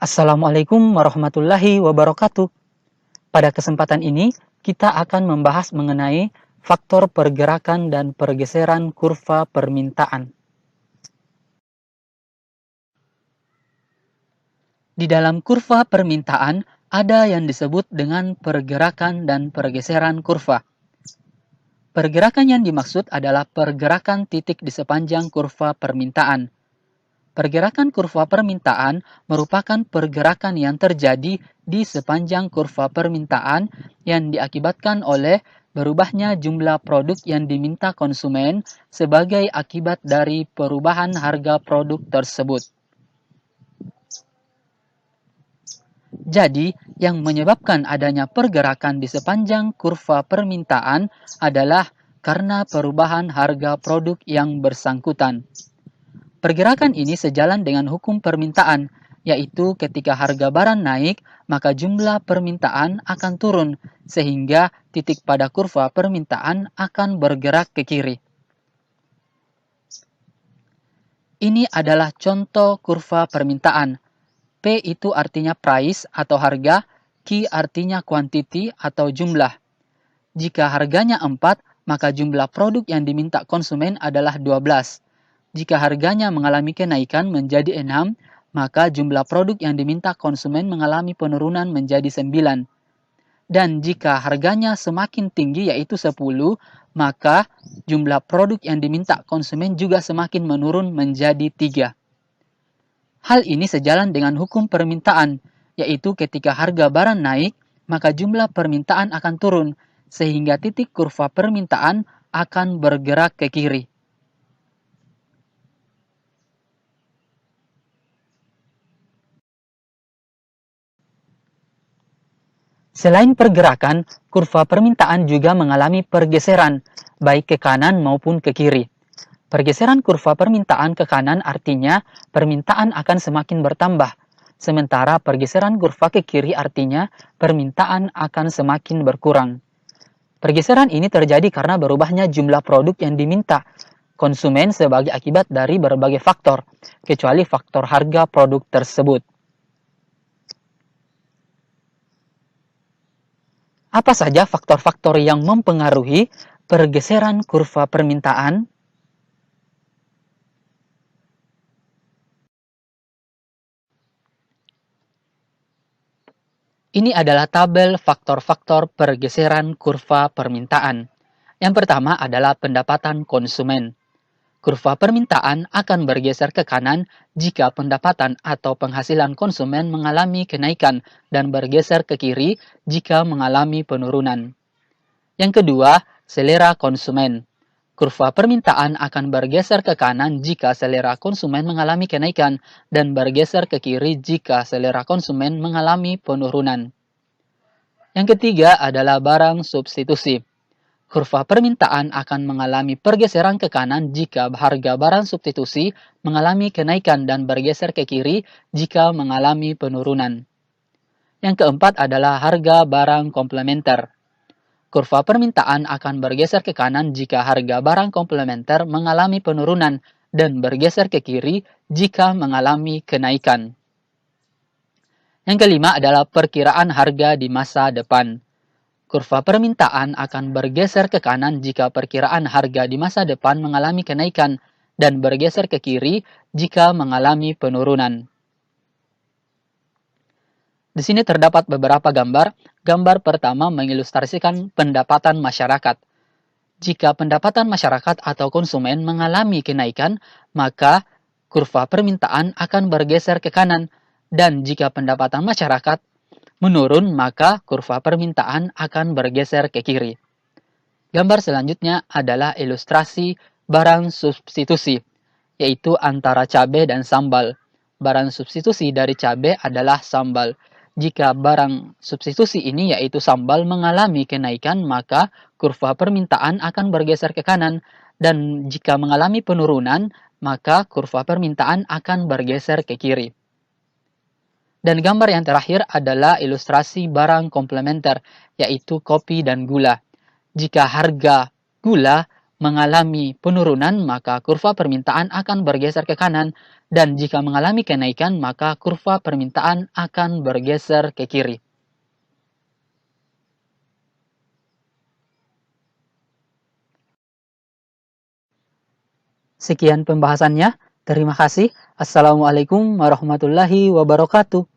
Assalamualaikum warahmatullahi wabarakatuh. Pada kesempatan ini, kita akan membahas mengenai faktor pergerakan dan pergeseran kurva permintaan. Di dalam kurva permintaan, ada yang disebut dengan pergerakan dan pergeseran kurva. Pergerakan yang dimaksud adalah pergerakan titik di sepanjang kurva permintaan. Pergerakan kurva permintaan merupakan pergerakan yang terjadi di sepanjang kurva permintaan yang diakibatkan oleh berubahnya jumlah produk yang diminta konsumen sebagai akibat dari perubahan harga produk tersebut. Jadi, yang menyebabkan adanya pergerakan di sepanjang kurva permintaan adalah karena perubahan harga produk yang bersangkutan. Pergerakan ini sejalan dengan hukum permintaan, yaitu ketika harga barang naik, maka jumlah permintaan akan turun, sehingga titik pada kurva permintaan akan bergerak ke kiri. Ini adalah contoh kurva permintaan. P itu artinya price atau harga, Q artinya quantity atau jumlah. Jika harganya 4, maka jumlah produk yang diminta konsumen adalah 12. Jika harganya mengalami kenaikan menjadi 6, maka jumlah produk yang diminta konsumen mengalami penurunan menjadi 9. Dan jika harganya semakin tinggi yaitu 10, maka jumlah produk yang diminta konsumen juga semakin menurun menjadi 3. Hal ini sejalan dengan hukum permintaan, yaitu ketika harga barang naik, maka jumlah permintaan akan turun, sehingga titik kurva permintaan akan bergerak ke kiri. Selain pergerakan, kurva permintaan juga mengalami pergeseran, baik ke kanan maupun ke kiri. Pergeseran kurva permintaan ke kanan artinya permintaan akan semakin bertambah, sementara pergeseran kurva ke kiri artinya permintaan akan semakin berkurang. Pergeseran ini terjadi karena berubahnya jumlah produk yang diminta konsumen sebagai akibat dari berbagai faktor, kecuali faktor harga produk tersebut. Apa saja faktor-faktor yang mempengaruhi pergeseran kurva permintaan? Ini adalah tabel faktor-faktor pergeseran kurva permintaan. Yang pertama adalah pendapatan konsumen. Kurva permintaan akan bergeser ke kanan jika pendapatan atau penghasilan konsumen mengalami kenaikan dan bergeser ke kiri jika mengalami penurunan. Yang kedua, selera konsumen. Kurva permintaan akan bergeser ke kanan jika selera konsumen mengalami kenaikan dan bergeser ke kiri jika selera konsumen mengalami penurunan. Yang ketiga adalah barang substitusi. Kurva permintaan akan mengalami pergeseran ke kanan jika harga barang substitusi mengalami kenaikan dan bergeser ke kiri jika mengalami penurunan. Yang keempat adalah harga barang komplementer. Kurva permintaan akan bergeser ke kanan jika harga barang komplementer mengalami penurunan dan bergeser ke kiri jika mengalami kenaikan. Yang kelima adalah perkiraan harga di masa depan. Kurva permintaan akan bergeser ke kanan jika perkiraan harga di masa depan mengalami kenaikan dan bergeser ke kiri jika mengalami penurunan. Di sini terdapat beberapa gambar. Gambar pertama mengilustrasikan pendapatan masyarakat. Jika pendapatan masyarakat atau konsumen mengalami kenaikan, maka kurva permintaan akan bergeser ke kanan. Dan jika pendapatan masyarakat menurun, maka kurva permintaan akan bergeser ke kiri. Gambar selanjutnya adalah ilustrasi barang substitusi, yaitu antara cabai dan sambal. Barang substitusi dari cabai adalah sambal. Jika barang substitusi ini yaitu sambal mengalami kenaikan, maka kurva permintaan akan bergeser ke kanan. Dan jika mengalami penurunan, maka kurva permintaan akan bergeser ke kiri. Dan gambar yang terakhir adalah ilustrasi barang komplementer, yaitu kopi dan gula. Jika harga gula mengalami penurunan, maka kurva permintaan akan bergeser ke kanan, dan jika mengalami kenaikan, maka kurva permintaan akan bergeser ke kiri. Sekian pembahasannya. Terima kasih. Assalamualaikum warahmatullahi wabarakatuh.